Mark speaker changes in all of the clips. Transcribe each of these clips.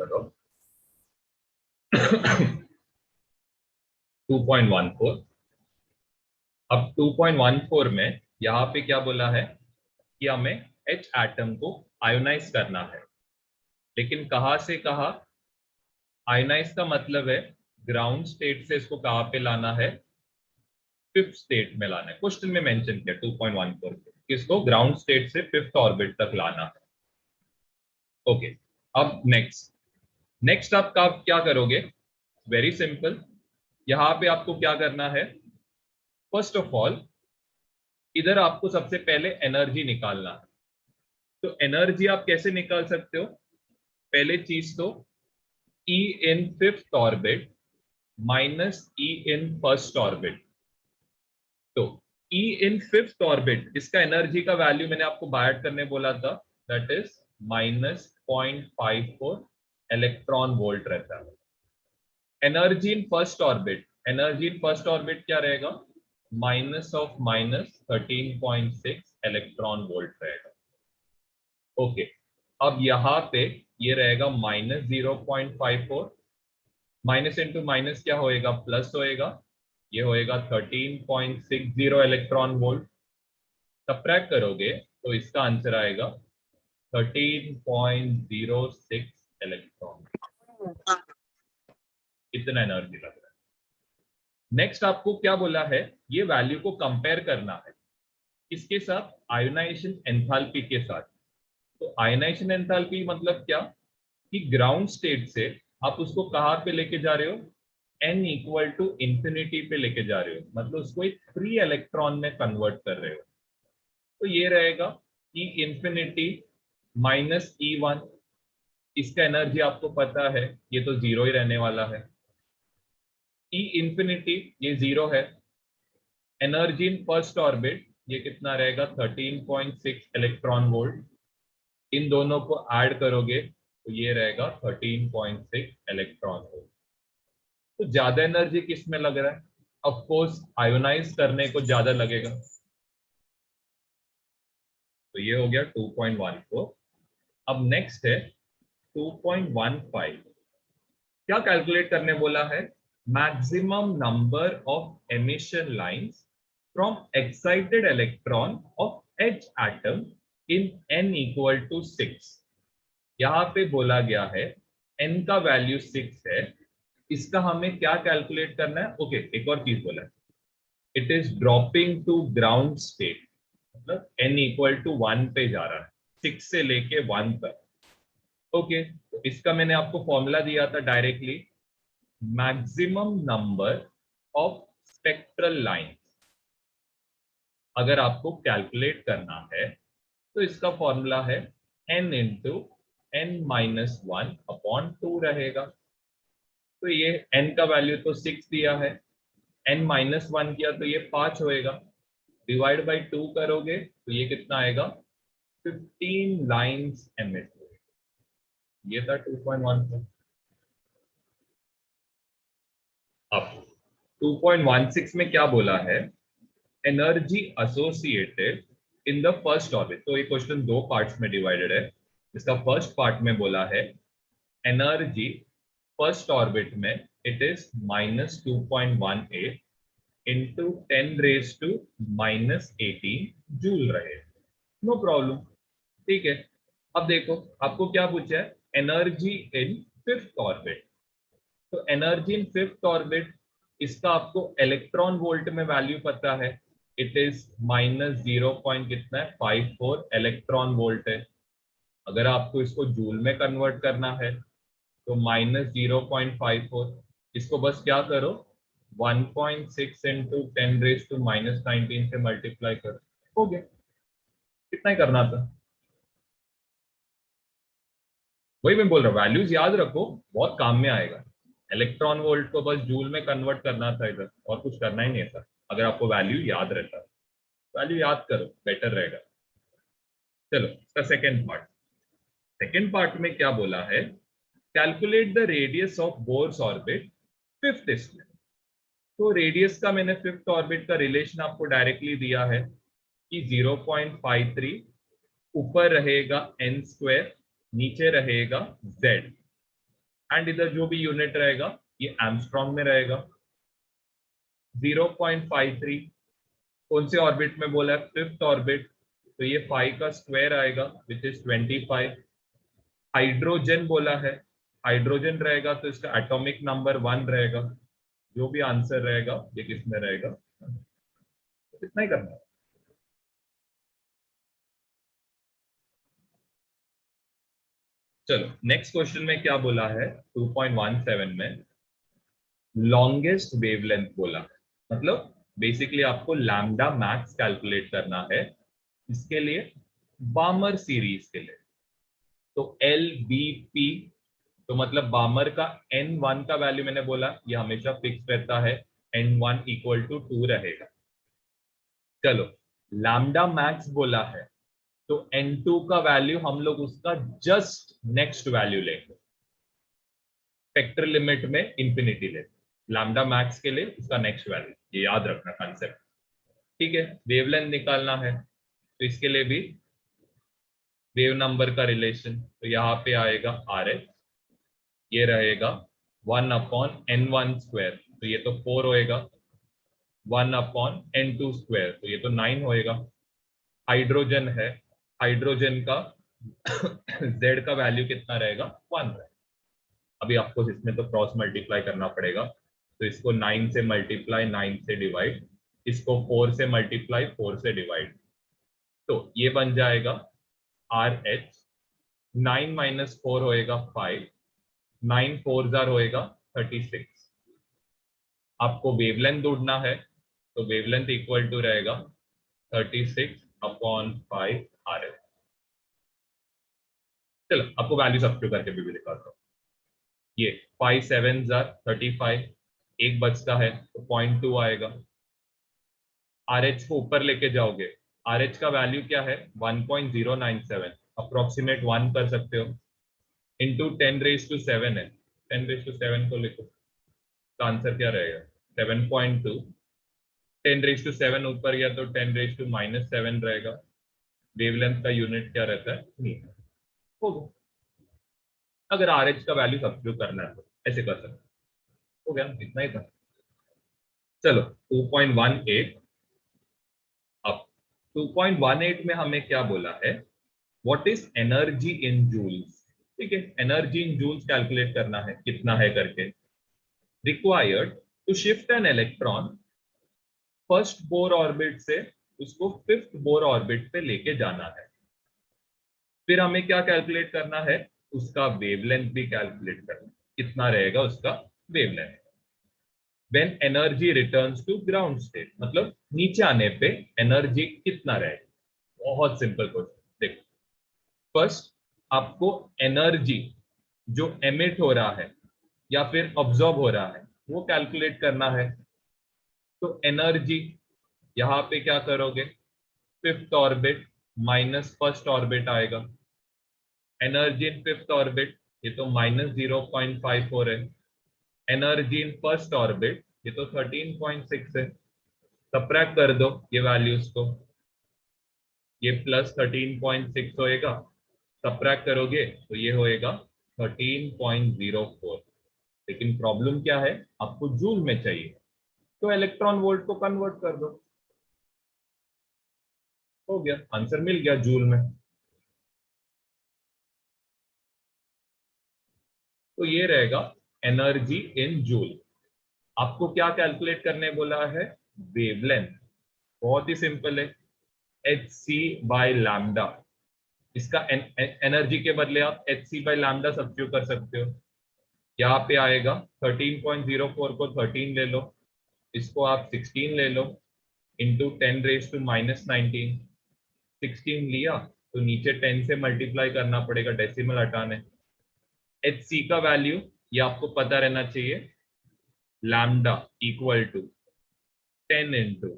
Speaker 1: करो 2.14। अब 2.14 में यहाँ पे क्या बोला है कि हमें H एटम को आयोनाइज करना है, लेकिन कहाँ से कहाँ? आयोनाइज का मतलब है ग्राउंड स्टेट से इसको कहाँ पे लाना है? फिफ्थ स्टेट में लाना है। क्वेश्चन में मेंशन किया 2.14 किसको ग्राउंड स्टेट से फिफ्थ ऑर्बिट तक लाना है। ओके, अब नेक्स्ट आप क्या करोगे? वेरी सिंपल, यहाँ पे आपको क्या करना है? फर्स्ट ऑफ ऑल इधर आपको सबसे पहले एनर्जी निकालना है। तो एनर्जी आप कैसे निकाल सकते हो? पहले चीज तो E in fifth orbit minus E in first orbit। तो E in fifth orbit इसका एनर्जी का वैल्यू मैंने आपको बायट करने बोला था, दैट इज -0.54 इलेक्ट्रॉन वोल्ट रहता है। एनर्जी इन फर्स्ट ऑर्बिट क्या रहेगा? -13.6 इलेक्ट्रॉन वोल्ट रहेगा। ओके, अब यहाँ पे ये रहेगा -0.54, माइनस इंटू माइनस क्या होएगा? प्लस होएगा, ये होएगा 13.60 इलेक्ट्रॉन वोल्ट। सब्ट्रैक्ट करोगे तो इसका आंसर आएगा 13.06 इलेक्ट्रॉन। इतना एनर्जी लग रहा है। नेक्स्ट आपको क्या बोला है? ये वैल्यू को कंपेयर करना है किसके साथ? आयोनाइजेशन एंथैल्पी के साथ। तो आयोनाइजेशन एंथैल्पी मतलब क्या कि ग्राउंड स्टेट से आप उसको कहाँ पे लेके जा रहे हो? n इक्वल टू इंफिनिटी पे लेके जा रहे हो, मतलब उसको एक फ्री इलेक्ट्रॉन में कन्वर्ट कर रहे हो। तो ये रहेगा E इंफिनिटी माइनस E1। इसका एनर्जी आपको पता है, ये तो जीरो ही रहने वाला है। E इंफिनिटी ये जीरो है। एनर्जी इन फर्स्ट ऑर्बिट ये कितना रहेगा? 13.6 इलेक्ट्रॉन वोल्ट। इन दोनों को ऐड करोगे तो ये रहेगा 13.6 इलेक्ट्रॉन वोल्ट। तो ज्यादा एनर्जी किस में लग रहा है? ऑफ कोर्स आयोनाइज करने को ज्यादा लगेगा। तो ये हो गया 2.14। अब नेक्स्ट है 2.15। क्या कैलकुलेट करने बोला है? Maximum number of emission lines from excited electron of H atom in n equal to 6। यहाँ पे बोला गया है n का वैल्यू 6 है, इसका हमें क्या कैलकुलेट करना है? ओके, एक और चीज बोला है, it is dropping to ground state, मतलब n इक्वल टू 1 पे जा रहा है, 6 से लेके 1 तक। ओके, तो इसका मैंने आपको फॉर्मूला दिया था directly, maximum number of spectral line अगर आपको कैलकुलेट करना है तो इसका फॉर्मूला है n इंटू n-1/2 रहेगा। तो ये n का वैल्यू तो 6 दिया है, n-1 किया तो ये 5 होएगा, डिवाइड बाई 2 करोगे तो ये कितना आएगा? 15 लाइंस एमिट। ये था 2.14। अब 2.16 में क्या बोला है? Energy associated in the first orbit. तो ये क्वेश्चन दो पार्ट्स में डिवाइडेड है। इसका फर्स्ट पार्ट में बोला है एनर्जी फर्स्ट ऑर्बिट में इट इज -2.18 इंटू 10⁻⁻18 जूल रहे। नो प्रॉब्लम, ठीक है। अब देखो आपको क्या पूछा है? Energy in fifth orbit. तो एनर्जी इन फिफ्थ ऑर्बिट इसका आपको इलेक्ट्रॉन वोल्ट में वैल्यू पता है, इट इज -0 पॉइंट कितना है? 54 इलेक्ट्रॉन वोल्ट है। अगर आपको इसको जूल में कन्वर्ट करना है तो -0.54, इसको बस क्या करो 1.6 इंटू 10⁻⁻19 से मल्टीप्लाई करो, हो गया। कितना ही करना था, वही मैं बोल रहा हूँ, वैल्यूज याद रखो, बहुत काम में आएगा। इलेक्ट्रॉन वोल्ट को बस जूल में कन्वर्ट करना था इधर, और कुछ करना ही नहीं था। अगर आपको वैल्यू याद रहता, वैल्यू याद करो, बेटर रहेगा। चलो इसका सेकेंड पार्ट में क्या बोला है? Calculate the radius of bourse orbit fifth इसमें। तो रेडियस का मैंने फिफ्थ ऑर्बिट का रिलेशन आपको डायरेक्टली दिया है कि 0.53 ऊपर रहेगा n स्क्वायर, नीचे रहेगा z। एंड इधर जो भी यूनिट रहेगा ये एंगस्ट्रॉम में रहेगा। 0.53 कौन से ऑर्बिट में बोला है? फिफ्थ ऑर्बिट, तो ये 5 का स्क्वायर आएगा विच इज 25। हाइड्रोजन बोला है, हाइड्रोजन रहेगा तो इसका एटॉमिक नंबर 1 रहेगा। जो भी आंसर रहेगा ये किसमें रहेगा? इतना ही करना है। चलो नेक्स्ट क्वेश्चन में क्या बोला है? 2.17 में लॉन्गेस्ट वेवलेंथ बोला है, मतलब बेसिकली आपको लैम्डा मैक्स कैलकुलेट करना है इसके लिए, बामर सीरीज के लिए। तो एल बी पी, तो मतलब बामर का N1 का वैल्यू मैंने बोला ये हमेशा फिक्स रहता है, N1 इक्वल टू 2 रहेगा। चलो लैम्डा मैक्स बोला है तो N2 का वैल्यू हम लोग उसका जस्ट नेक्स्ट वैल्यू लेंगे, स्पेक्ट्रल लिमिट में इंफिनिटी लेंगे। लैम्डा मैक्स के लिए उसका नेक्स्ट वैल्यू, ये याद रखना कंसेप्ट। ठीक है, वेवलेंथ निकालना है तो इसके लिए भी वेव नंबर का रिलेशन, तो यहाँ पे आएगा आर एच, ये रहेगा 1/N1 स्क्वायर, तो ये तो 4 होएगा। 1/N2 स्क्वायर, तो ये तो 9 होएगा। हाइड्रोजन है, हाइड्रोजन का Z का वैल्यू कितना रहेगा? 1 रहेगा। अभी आपको इसमें तो क्रॉस मल्टीप्लाई करना पड़ेगा, तो इसको 9 से मल्टीप्लाई 9 से डिवाइड, इसको 4 से मल्टीप्लाई 4 से डिवाइड, तो ये बन जाएगा आर एच। 9 माइनस 4 होएगा 5, 9 4 जार होएगा 36। आपको वेवलेंथ ढूंढना है तो वेवलेंथ इक्वल टू रहेगा 36/5 आर एच। चलो आपको वैल्यू सब्स्टिट्यूट करके भी दिखाता हूँ। ये 5 7 जार 35, एक बचता है तो 0.2 आएगा। आर एच को ऊपर लेके जाओगे, आर एच का वैल्यू क्या है? 1.097, अप्रोक्सीमेट 1 कर सकते हो, इंटू 10⁻⁷ है। 10⁻⁷ को लिखो तो आंसर क्या रहेगा? 7.2। 10⁻⁷ ऊपर गया तो 10⁻⁻7 रहेगा। वेवलेंथ का यूनिट क्या रहता है? मीटर। हो गया, अगर आर एच का वैल्यू सब्स्टिट्यूट करना है तो ऐसे कर सकते हो। गया, इतना ही था। चलो 2.18। अब 2.18 में हमें क्या बोला है? What is energy in joules? ठीक है, एनर्जी इन जूल्स कैलकुलेट करना है कितना है करके। Required to shift an electron first Bohr orbit से उसको फिफ्थ बोर ऑर्बिट पे लेके जाना है। फिर हमें क्या कैलकुलेट करना है? उसका वेवलेंथ भी कैलकुलेट करना, कितना रहेगा उसका wavelength. When energy returns to ground state, मतलब नीचे आने पे एनर्जी कितना रहेगा। बहुत सिंपल क्वेश्चन। देखो फर्स्ट आपको एनर्जी जो एमिट हो रहा है या फिर ऑब्जॉर्ब हो रहा है वो कैलकुलेट करना है। तो एनर्जी यहाँ पे क्या करोगे? Fifth orbit minus first orbit आएगा। एनर्जी इन फिफ्थ ऑर्बिट, ये तो -0.54 है। एनर्जी इन फर्स्ट ऑर्बिट ये तो 13.6 है। सबट्रैक्ट कर दो ये वैल्यूज को, ये +13.6 होएगा, सबट्रैक्ट करोगे तो ये होएगा 13.04। लेकिन प्रॉब्लम क्या है? आपको जूल में चाहिए, तो इलेक्ट्रॉन वोल्ट को कन्वर्ट कर दो, हो गया, आंसर मिल गया जूल में। तो ये रहेगा एनर्जी इन जूल। आपको क्या कैलकुलेट करने बोला है? वेवलेंथ। बहुत ही सिंपल है, एच सी बाय लैम्डा। इसका एनर्जी के बदले आप h c by lambda substitute कर सकते हो। यहाँ पे आएगा 13.04 को 13 ले लो, इसको आप 16 ले लो, इंटू 10⁻⁻19। 16 लिया तो नीचे 10 से मल्टीप्लाई करना पड़ेगा, डेसिमल हटाने। एच सी का वैल्यू ये आपको पता रहना चाहिए, lambda equal to 10 into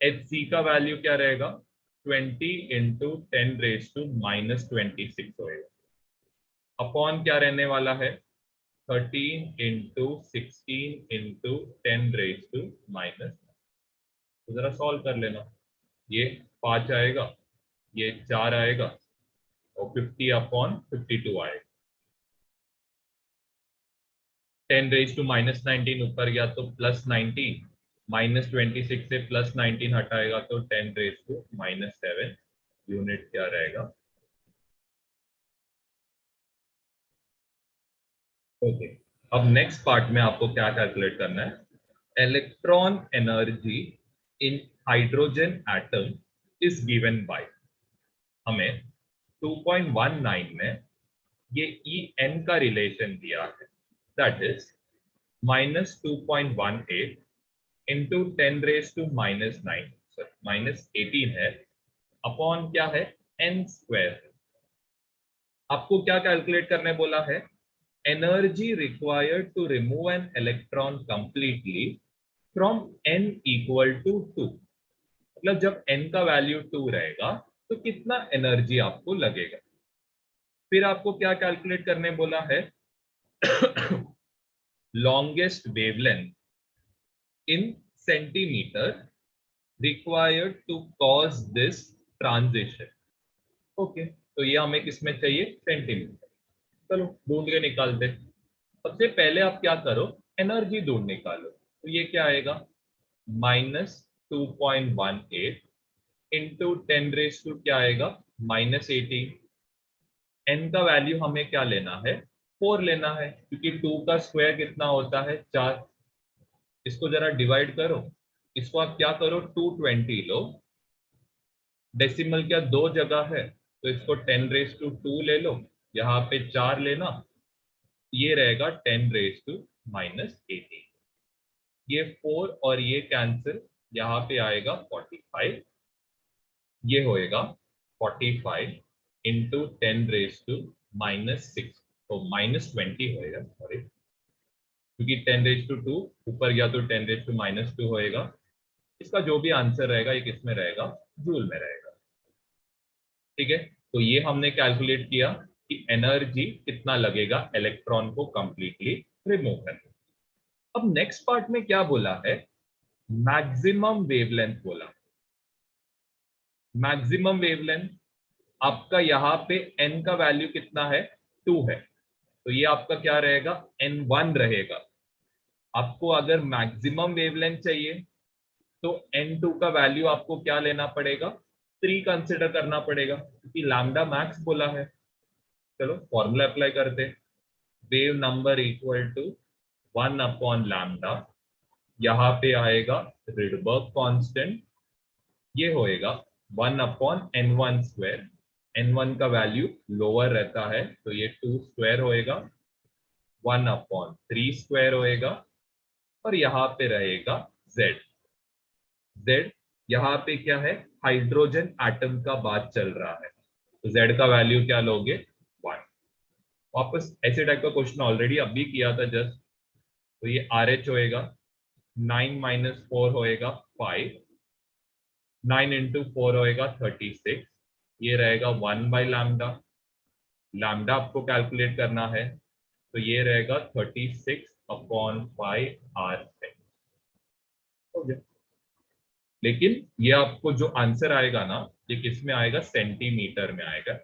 Speaker 1: h c का वैल्यू क्या रहेगा? 20 इंटू 10⁻⁻26 होएगा। अपॉन क्या रहने वाला है? 13 इंटू 16 इंटू 10⁻⁻। तो जरा सॉल्व कर लेना, ये 5 आएगा, ये 4 आएगा, और 50/52 आएगा। 10⁻⁻19 ऊपर गया तो +19, -26 से +19 हटाएगा तो 10⁻⁻7 यूनिट क्या रहेगा। ओके, अब नेक्स्ट पार्ट में आपको क्या कैलकुलेट करना है, electron energy in hydrogen atom is given by, हमें 2.19 में ये En का रिलेशन दिया है, दैट इज -2.18 इंटू 10⁻⁻9 -18 है, अपॉन क्या है n²। आपको क्या कैलकुलेट करने बोला है, energy required to remove an electron completely from n equal to 2, मतलब जब n का वैल्यू 2 रहेगा तो कितना एनर्जी आपको लगेगा। फिर आपको क्या कैलकुलेट करने बोला है, longest wavelength in centimetre required to cause this transition. Okay, तो ये हमें किसमें चाहिए, सेंटीमीटर। चलो ढूंढ के निकालते। सबसे पहले आप क्या करो, एनर्जी ढूंढ निकालो। तो ये क्या आएगा, -2.18 इंटू 10⁻⁻, क्या आएगा -18। एन का वैल्यू हमें क्या लेना है, 4 लेना है, क्योंकि 2 का स्क्वायर कितना होता है 4। इसको जरा डिवाइड करो, इसको आप क्या करो 220 लो, डेसिमल क्या दो जगह है तो इसको 10⁻² ले लो, यहाँ पे 4 लेना, ये रहेगा 10⁻⁻18। ये 4 और ये कैंसिल, यहाँ पे आएगा 45, ये होएगा 45 इंटू 10⁻⁻6, तो -20 होएगा, सॉरी, क्योंकि 10⁻², ऊपर गया तो 10⁻⁻2 होएगा। इसका जो भी आंसर रहेगा ये किसमें रहेगा, जूल में रहेगा। ठीक है, तो ये हमने कैलकुलेट किया कि एनर्जी कितना लगेगा इलेक्ट्रॉन को कंप्लीटली रिमूव करने। अब नेक्स्ट पार्ट में क्या बोला है, मैक्सिमम वेवलेंथ बोला। मैक्सिमम वेवलेंथ आपका यहाँ पे n का वैल्यू कितना है, 2 है, तो ये आपका क्या रहेगा, n1 रहेगा। आपको अगर मैक्सिमम वेवलेंथ चाहिए तो n2 का वैल्यू आपको क्या लेना पड़ेगा, 3 कंसिडर करना पड़ेगा, क्योंकि लैम्डा मैक्स बोला है। चलो फॉर्मूला अप्लाई करते, वेव नंबर इक्वल टू 1/λ, यहाँ पे आएगा रिडबर्ग कांस्टेंट, ये होएगा 1/n1²। n1 का वैल्यू लोअर रहता है तो ये 2² होएगा, 1/3² होएगा, और यहाँ पे रहेगा z। z यहाँ पे क्या है, हाइड्रोजन एटम का बात चल रहा है, तो z का वैल्यू क्या लोगे, 1। वापस ऐसे टाइप का क्वेश्चन ऑलरेडी अभी किया था जस्ट, तो ये RH होएगा, 9 - 4 होएगा 5, 9 इंटू 4 होएगा 36, ये रहेगा 1/λ। लैम्डा आपको कैलकुलेट करना है, तो ये रहेगा 36/5 r²। हो गया। लेकिन ये आपको जो आंसर आएगा ना, ये किस में आएगा, सेंटीमीटर में आएगा,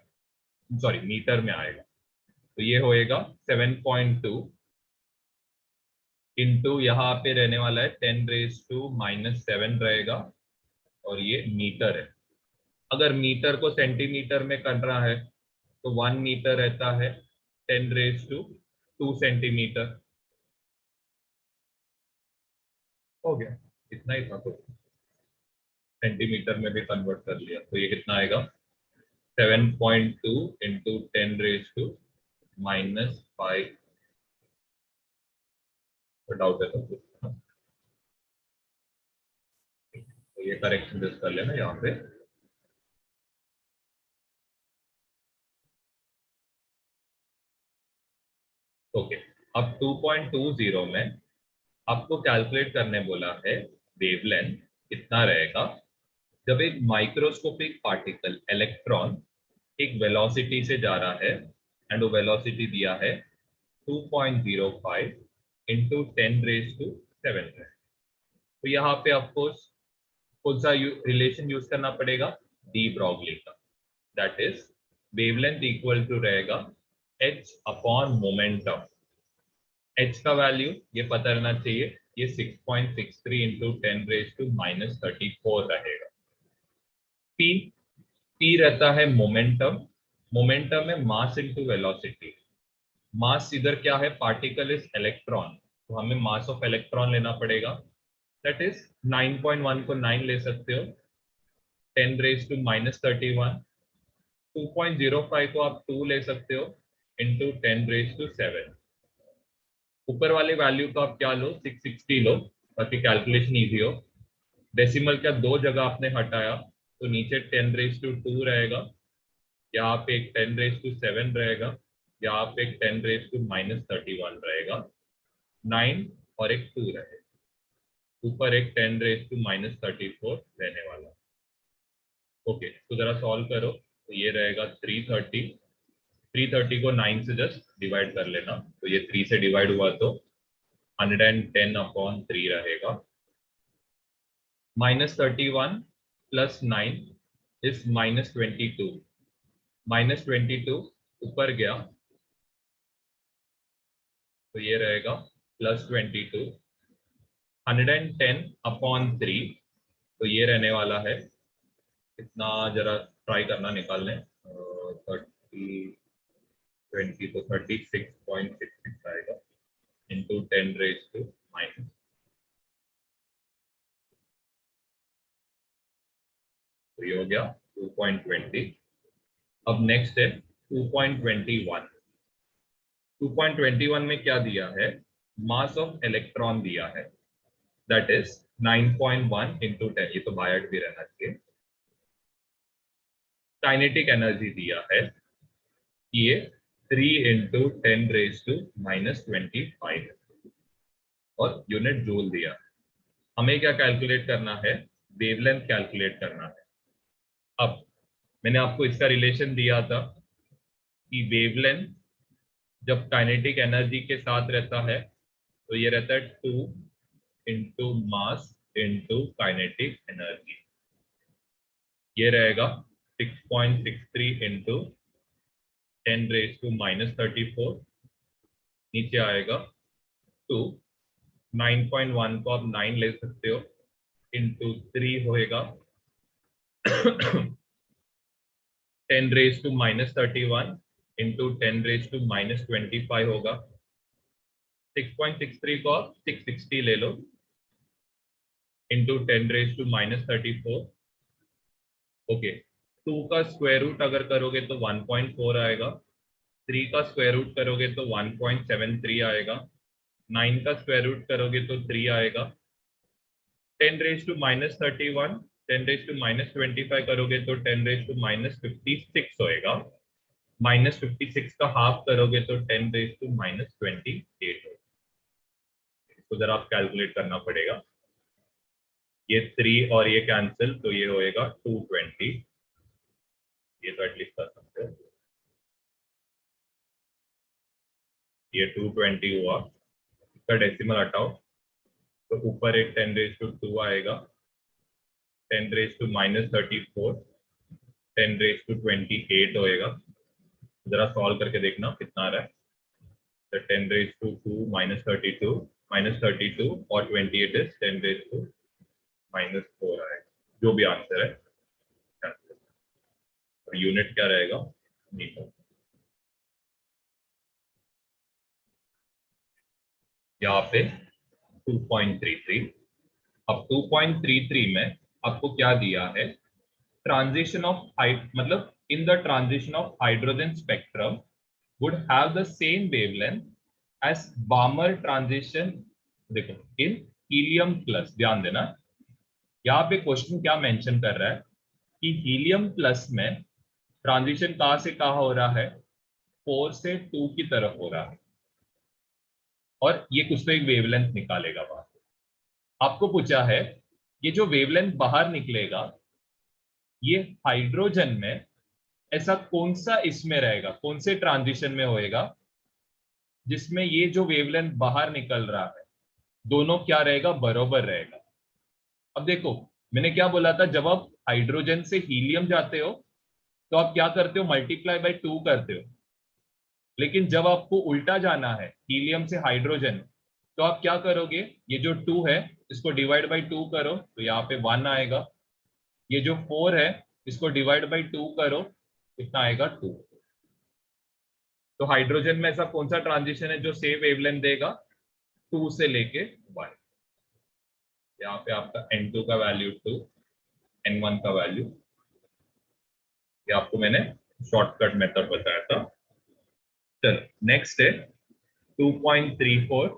Speaker 1: सॉरी मीटर में आएगा। तो ये होएगा 7.2 इंटू यहाँ पे रहने वाला है 10⁻⁻7 रहेगा, और ये मीटर है। अगर मीटर को सेंटीमीटर में करना है तो 1 मीटर रहता है 10⁻² सेंटीमीटर। हो गया, इतना ही था, तो सेंटीमीटर में भी कन्वर्ट कर लिया, तो ये कितना आएगा, 7.2 इंटू 10⁻⁻5। डाउट है तो ये करेक्शन जस्ट कर लेना यहाँ पे। ओके, अब 2.20 में आपको कैलकुलेट करने बोला है वेवलेंथ कितना रहेगा जब एक माइक्रोस्कोपिक पार्टिकल इलेक्ट्रॉन एक वेलोसिटी से जा रहा है, एंड वो वेलोसिटी दिया है 2.05 इंटू 10⁻⁷ है। तो यहाँ पे आपको कौन सा रिलेशन यूज करना पड़ेगा, डी ब्रॉगली का, that is wavelength equal to रहेगा h अपॉन मोमेंटम। h का वैल्यू ये पता रहना चाहिए, ये 6.63 इंटू 10⁻⁻34 रहेगा। p p रहता है मोमेंटम, मोमेंटम में मास इंटू वेलोसिटी। मास इधर क्या है, पार्टिकल इज इलेक्ट्रॉन, तो हमें मास ऑफ इलेक्ट्रॉन लेना पड़ेगा, दैट इज 9.1 को 9 ले सकते हो, 10⁻31, 2.05 को आप 2 ले सकते हो इंटू 10⁻7। ऊपर वाले वैल्यू को आप क्या लो, 660 लो ताकि कैलकुलेशन इजी हो। डेसिमल का 2 जगह आपने हटाया तो नीचे 10⁻2 रहेगा, यहाँ पे एक 10⁻7 रहेगा, यहाँ पे एक 10⁻31 रहेगा, 9 और एक 2 रहेगा, ऊपर एक 10⁻34 रहने वाला। ओके, तो जरा सॉल्व करो, तो ये रहेगा 330, 330 को 9 से जस्ट डिवाइड कर लेना, तो ये 3 से डिवाइड हुआ तो 110/3 रहेगा। -31 प्लस 9 इज -22, -22 ऊपर गया तो ये रहेगा +22, 110/3 तो ये रहने वाला है इतना, जरा ट्राई करना निकालने, 30 20 तो 36.66 आएगा इंटू 10⁻⁻, तो ये हो गया 2.20। अब नेक्स्ट है 2.21। 2.21 में क्या दिया है, मास ऑफ इलेक्ट्रॉन दिया है, दैट इज 9.1 इंटू 10, ये तो बायट भी रहना चाहिए। काइनेटिक एनर्जी दिया है, ये 3 इंटू 10⁻⁻25 और यूनिट जूल दिया। हमें क्या कैलकुलेट करना है, वेवलेंथ कैलकुलेट करना है। अब मैंने आपको इसका रिलेशन दिया था कि वेवलेंथ जब काइनेटिक एनर्जी के साथ रहता है तो ये रहता है 2 into mass into kinetic energy, ये रहेगा 6.63 इंटू 10⁻34, नीचे आएगा 2, 9.1 को आप 9 ले सकते हो इंटू 3 होएगा 10⁻31 इंटू 10⁻25 होगा। 6.63 को आप 660 ले लो इंटू 10⁻34। ओके, 2 का स्क्वायर रूट अगर करोगे तो 1.4 आएगा, 3 का स्क्वायर रूट करोगे तो 1.73 आएगा, 9 का स्क्वायर रूट करोगे तो 3 आएगा, 10⁻31 10⁻25 करोगे तो 10⁻56 होएगा, -56 का हाफ करोगे तो 10⁻28 होगा। इसको जरा आप कैलकुलेट करना पड़ेगा, ये 3 और ये कैंसिल तो ये होएगा 220, ये तो एटलीस्ट कर सकते हो, ये 220 हुआ, इसका डेसिमल हटाओ तो ऊपर एक 10⁻2 आएगा, 10⁻34 10⁻28 होएगा। जरा सॉल्व करके देखना कितना आ रहा है, तो 10⁻2 -32 और 28 इज 10⁻4 आएगा, जो भी आंसर है। और यूनिट क्या रहेगा, मीटर। यहाँ पे 2.33। अब 2.33 में आपको क्या दिया है, ट्रांजिशन ऑफ हाइट, मतलब in the transition of hydrogen spectrum would have the same wavelength as Balmer transition, देखो in helium plus, ध्यान देना यहाँ पे क्वेश्चन क्या मेंशन कर रहा है कि हीलियम प्लस में ट्रांजिशन कहां से कहां हो रहा है, 4 से 2 की तरफ हो रहा है, और ये कुछ तो एक वेवलेंथ निकालेगा बाहर। आपको पूछा है ये जो वेवलेंथ बाहर निकलेगा ये हाइड्रोजन में ऐसा कौन सा इसमें रहेगा, कौन से ट्रांजिशन में होएगा जिसमें ये जो वेवलेंथ बाहर निकल रहा है दोनों क्या रहेगा, बराबर रहेगा। अब देखो मैंने क्या बोला था, जब आप हाइड्रोजन से हीलियम जाते हो तो आप क्या करते हो, मल्टीप्लाई बाय 2 करते हो, लेकिन जब आपको उल्टा जाना है हीलियम से हाइड्रोजन, तो आप क्या करोगे, ये जो 2 है इसको डिवाइड बाई 2 करो तो यहाँ पे 1 आएगा, ये जो 4 है इसको डिवाइड बाई 2 करो, कितना आएगा 2। तो हाइड्रोजन में ऐसा कौन सा ट्रांजिशन है जो सेम वेवलेंथ देगा, 2 से लेके 1। यहाँ पे आपका N2 का वैल्यू 2, N1 का वैल्यू, ये आपको मैंने शॉर्टकट मेथड बताया था। चलो नेक्स्ट है 2.34।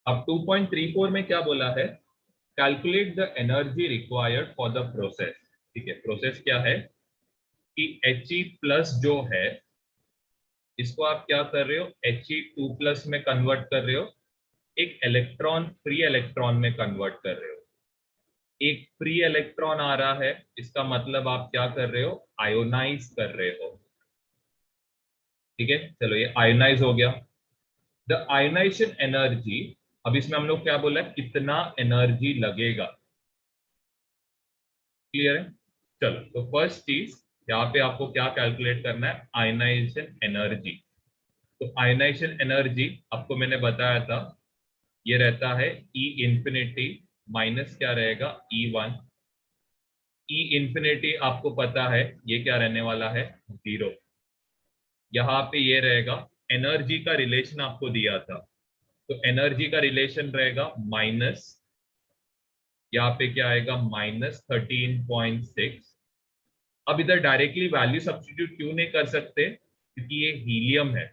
Speaker 1: अब 2.34 में क्या बोला है, calculate the energy required for the process. ठीक है, प्रोसेस क्या है कि He+ जो है इसको आप क्या कर रहे हो, He2+ में कन्वर्ट कर रहे हो, एक इलेक्ट्रॉन फ्री इलेक्ट्रॉन में कन्वर्ट कर रहे हो। एक फ्री इलेक्ट्रॉन आ रहा है, इसका मतलब आप क्या कर रहे हो, आयोनाइज कर रहे हो। ठीक है, चलो ये आयोनाइज हो गया। द आयोनाइजेशन एनर्जी, अब इसमें हम लोग क्या बोला है, कितना एनर्जी लगेगा। क्लियर है। चलो तो फर्स्ट चीज यहाँ पे आपको क्या कैलकुलेट करना है, आयोनाइजेशन एनर्जी। तो आयोनाइजेशन एनर्जी आपको मैंने बताया था, ये रहता है E∞ माइनस क्या रहेगा E1। E∞ आपको पता है ये क्या रहने वाला है, 0। यहाँ पे ये रहेगा, एनर्जी का रिलेशन आपको दिया था, तो एनर्जी का रिलेशन रहेगा माइनस, यहाँ पे क्या आएगा -13.6। अब इधर डायरेक्टली वैल्यू सब्स्टिट्यूट क्यों नहीं कर सकते, क्योंकि ये हीलियम है।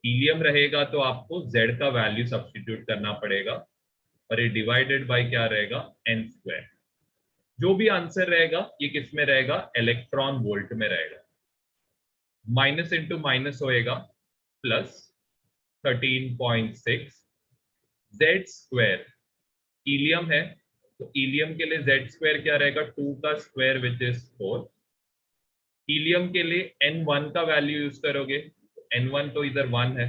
Speaker 1: हीलियम रहेगा तो आपको Z का वैल्यू सब्स्टिट्यूट करना पड़ेगा, और ये डिवाइडेड बाय क्या रहेगा, n²। जो भी आंसर रहेगा ये किस में रहेगा, इलेक्ट्रॉन वोल्ट में रहेगा। माइनस इंटू माइनस होएगा प्लस 13.6 Z²। हीलियम है तो हीलियम के लिए Z² क्या रहेगा, 2 का स्क्वायर विच इज 4। हीलियम के लिए N1 का वैल्यू यूज करोगे, N1 तो इधर 1 है,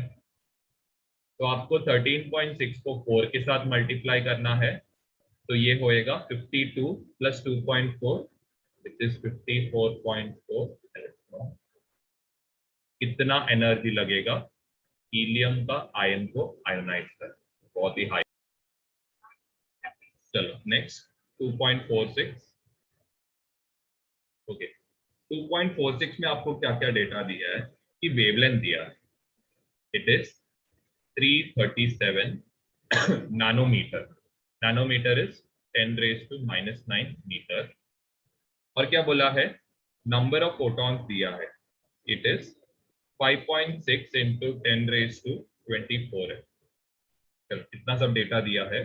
Speaker 1: तो आपको 13.6 को 4 के साथ मल्टीप्लाई करना है, तो ये होएगा 52 प्लस 2.4 विच इज 54.4 इलेक्ट्रॉन। कितना एनर्जी लगेगा हीलियम का आयन को आयोनाइज कर, बहुत ही हाई। चलो नेक्स्ट 2.46। ओके, 2.46 में आपको क्या क्या डेटा दिया है कि वेवलेंथ दिया है, it is 337 nanometre. Nanometre is 10⁻⁹ metre. और क्या बोला है, नंबर ऑफ फोटॉन्स दिया है, इट इज 5.6 इंटू 10⁻24 है। चलो इतना सब डेटा दिया है।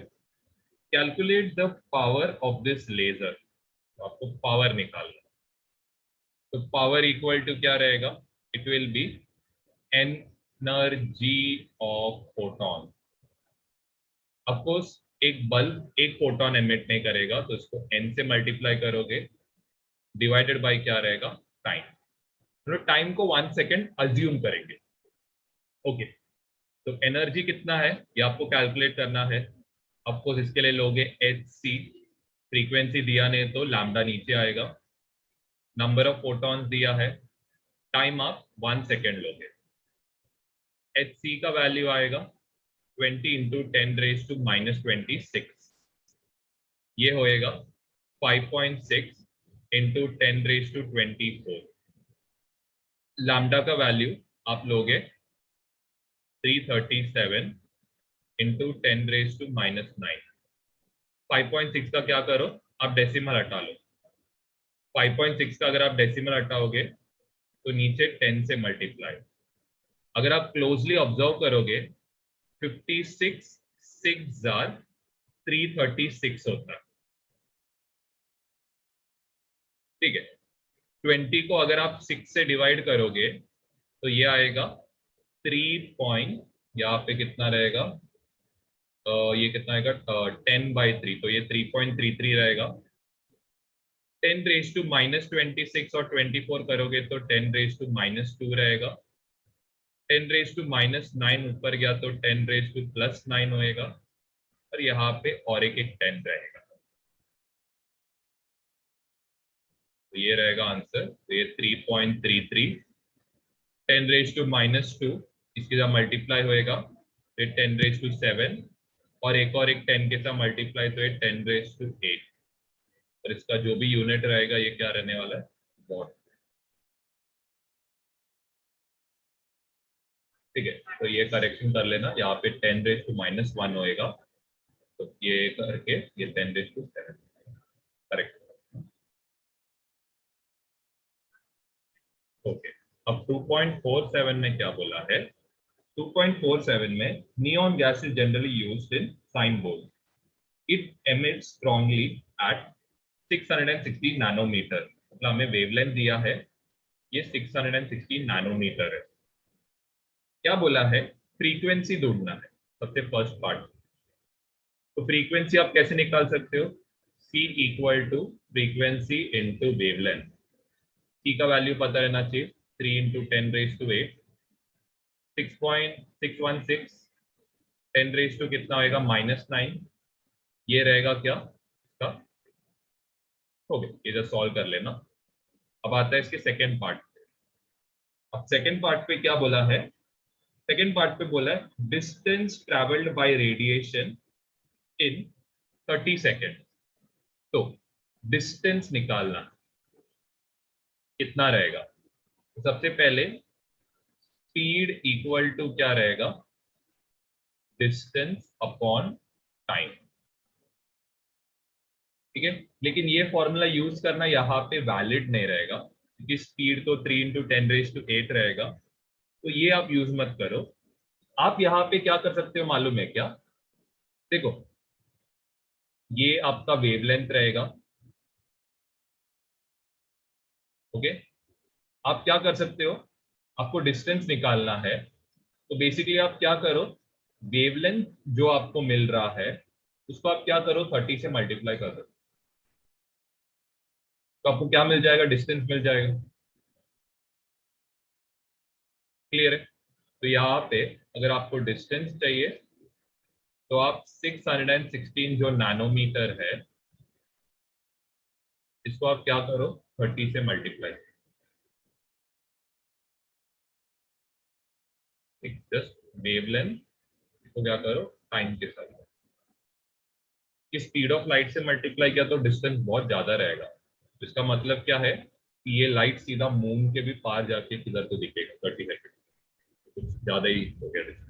Speaker 1: Calculate the power of this laser, तो आपको पावर निकालना। तो पावर इक्वल टू क्या रहेगा, it will be energy of photon. Of course एक बल्ब एक फोटॉन एमिट नहीं करेगा, तो इसको n से मल्टीप्लाई करोगे, डिवाइडेड बाय क्या रहेगा, टाइम। तो टाइम को 1 सेकेंड अज्यूम करेंगे। ओके, तो एनर्जी कितना है ये आपको कैलकुलेट करना है। ऑफकोर्स इसके लिए लोगे hc, फ्रीक्वेंसी दिया नहीं तो लैम्डा नीचे आएगा, नंबर ऑफ फोटॉन्स दिया है, टाइम आप 1 सेकेंड लोगे, hc का वैल्यू आएगा 20 इंटू 10⁻⁻26, ये होएगा 5.6 इंटू 10⁻24। लैम्डा का वैल्यू आप लोगे 337 इंटू 10⁻⁻9। 5.6 का क्या करो, आप डेसिमल हटा लो। 5.6 का अगर आप डेसिमल हटाओगे तो नीचे 10 से मल्टीप्लाई। अगर आप क्लोजली ऑब्जर्व करोगे 56 6 336 होता है। ठीक है, 20 को अगर आप 6 से डिवाइड करोगे तो ये आएगा 3 यहाँ पे कितना रहेगा, ये कितना आएगा 10/3, तो ये 3.33 रहेगा। 10⁻⁻26 और 24 करोगे तो 10⁻⁻2 रहेगा। 10⁻�9 ऊपर गया तो 10⁻+9 होएगा, और यहाँ पे और एक 10 रहेगा, तो ये रहेगा आंसर। तो ये 3.33 10 रेज टू -2, इसके साथ मल्टीप्लाई होएगा तो 10 रेज टू 7, और एक 10 के साथ मल्टीप्लाई तो 10 रेज टू 8, और इसका जो भी यूनिट रहेगा ये क्या रहने वाला है, वॉट। ठीक है, तो ये करेक्शन कर लेना, यहाँ पे 10 रेज टू -1 होएगा, तो ये करके ये 10 रेज टू 7 करेक्ट। ओके, अब 2.47 में क्या बोला है, 2.47 में neon gas is generally used in sign board, it emits strongly at 660 nanometre, मतलब हमें वेवलेंथ दिया है, ये 660 नैनोमीटर है। क्या बोला है, फ्रीक्वेंसी ढूंढना है सबसे फर्स्ट पार्ट। तो फ्रीक्वेंसी आप कैसे निकाल सकते हो, C equal to frequency into wavelength. C का वैल्यू पता रहना चाहिए, 3 into 10 raise to 8, 6.616, 10 raise to कितना होएगा, -9, ये रहेगा क्या इसका। हो गया, इधर सॉल्व कर लेना। अब आता है इसके सेकेंड पार्ट। अब सेकेंड पार्ट पे क्या बोला है, सेकेंड पार्ट पे बोला है distance travelled by radiation in 30 second. तो डिस्टेंस निकालना कितना रहेगा, तो सबसे पहले स्पीड इक्वल टू क्या रहेगा, डिस्टेंस अपॉन टाइम। ठीक है, लेकिन ये फॉर्मूला यूज करना यहाँ पे वैलिड नहीं रहेगा, क्योंकि स्पीड तो 3 इंटू 10 रेज टू 8 रहेगा, तो ये आप यूज मत करो। आप यहाँ पे क्या कर सकते हो मालूम है क्या, देखो ये आपका वेवलेंथ रहेगा। ओके, आप क्या कर सकते हो, आपको डिस्टेंस निकालना है, तो बेसिकली आप क्या करो, वेवलेंथ जो आपको मिल रहा है उसको आप क्या करो, 30 से मल्टीप्लाई कर दो, तो आपको क्या मिल जाएगा, डिस्टेंस मिल जाएगा। क्लियर है, तो यहाँ पे अगर आपको डिस्टेंस चाहिए तो आप 616 जो नैनोमीटर है इसको आप क्या करो, 30 से मल्टीप्लाई। जस्ट वेवलेंथ इसको क्या करो, टाइम के साथ, कि स्पीड ऑफ लाइट से मल्टीप्लाई किया तो डिस्टेंस बहुत ज्यादा रहेगा। तो इसका मतलब क्या है कि ये लाइट सीधा मून के भी पार जाके किधर तो दिखेगा, 30 सेकेंड, कुछ ज्यादा ही हो गया डिस्टेंस।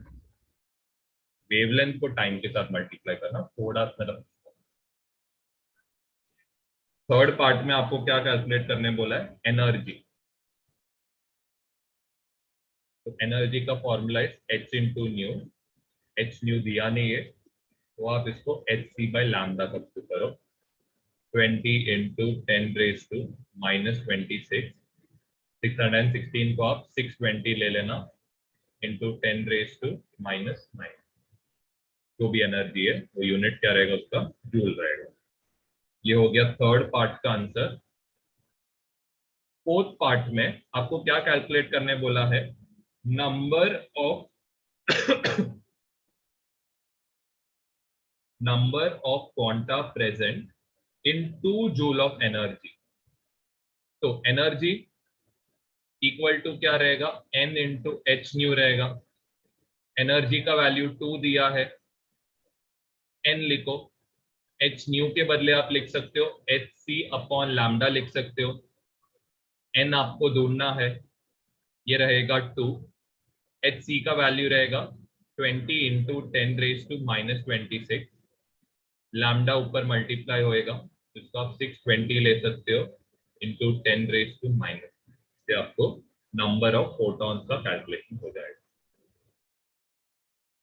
Speaker 1: वेवलेंथ को टाइम के साथ मल्टीप्लाई करना थोड़ा मतलब। थर्ड पार्ट में आपको क्या कैलकुलेट करने बोला है, एनर्जी। तो एनर्जी का फॉर्मूला है h into new, H new दिया नहीं है तो आप इसको hc/λ सबसे करो, 20 इंटू 10 रेज टू -26, 616 को आप 620 ले लेना इंटू 10 रेज टू -9, जो भी एनर्जी है वो यूनिट क्या रहेगा उसका, जूल रहेगा। ये हो गया थर्ड पार्ट का आंसर। फोर्थ पार्ट में आपको क्या कैलकुलेट करने बोला है, number of quanta present in 2 joule of energy. तो एनर्जी इक्वल टू क्या रहेगा, n इंटू एच न्यू रहेगा। एनर्जी का वैल्यू 2 दिया है, n लिखो, एच न्यू के बदले आप लिख सकते हो hc/λ लिख सकते हो। n आपको ढूंढना है, ये रहेगा 2, hc का वैल्यू रहेगा 20 इंटू 10 रेज टू -26, लैम्डा ऊपर मल्टीप्लाई होएगा तो इसको आप 620 ले सकते हो इंटू 10 रेज टू माइनस, से आपको नंबर ऑफ फोटॉन्स का कैलकुलेशन हो जाएगा।